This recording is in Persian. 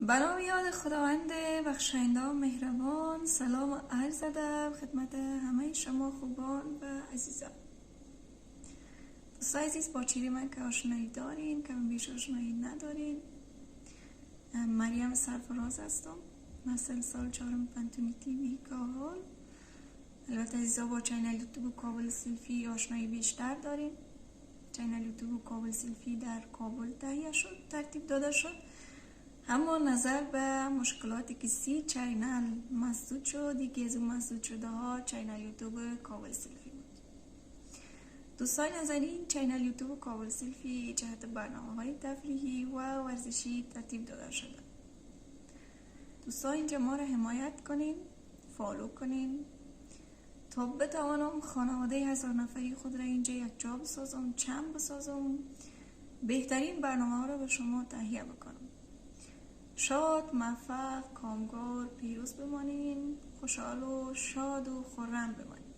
به نام یاد خداوند بخشاینده و مهربان. سلام و عرض ادب خدمت همه شما خوبان و عزیزان. دوستای عزیز، با چیزی من که آشنایی دارین، کم بیش آشنایی ندارین، مریم سرفراز هستم. مثل سال چهارم پنتونی تیوی کابل. البته عزیزا با چینل یوتیوب کابل سلفی آشنایی بیشتر دارین. چینل یوتیوب کابل سلفی در کابل تهیه شد، ترتیب داده شد، اما نظر به مشکلاتی که چینل مسدود شد، یکی از اون مسدود شده ها چینل یوتیوب کابل سلفی بود. دوستان نازنین، چینل یوتیوب کابل سلفی جهت برنامه های تفریحی و ورزشی ترتیب داده شده. دوستان اینجا ما را حمایت کنین، فالو کنین تا بتوانم خانواده 1000 نفری خود را اینجا یک جا بسازم، چند بسازم، بهترین برنامه ها را به شما تهیه بکنم. شاد، موفق، کامگار، پیروز بمانین، خوشحال و شاد و خرم بمانین.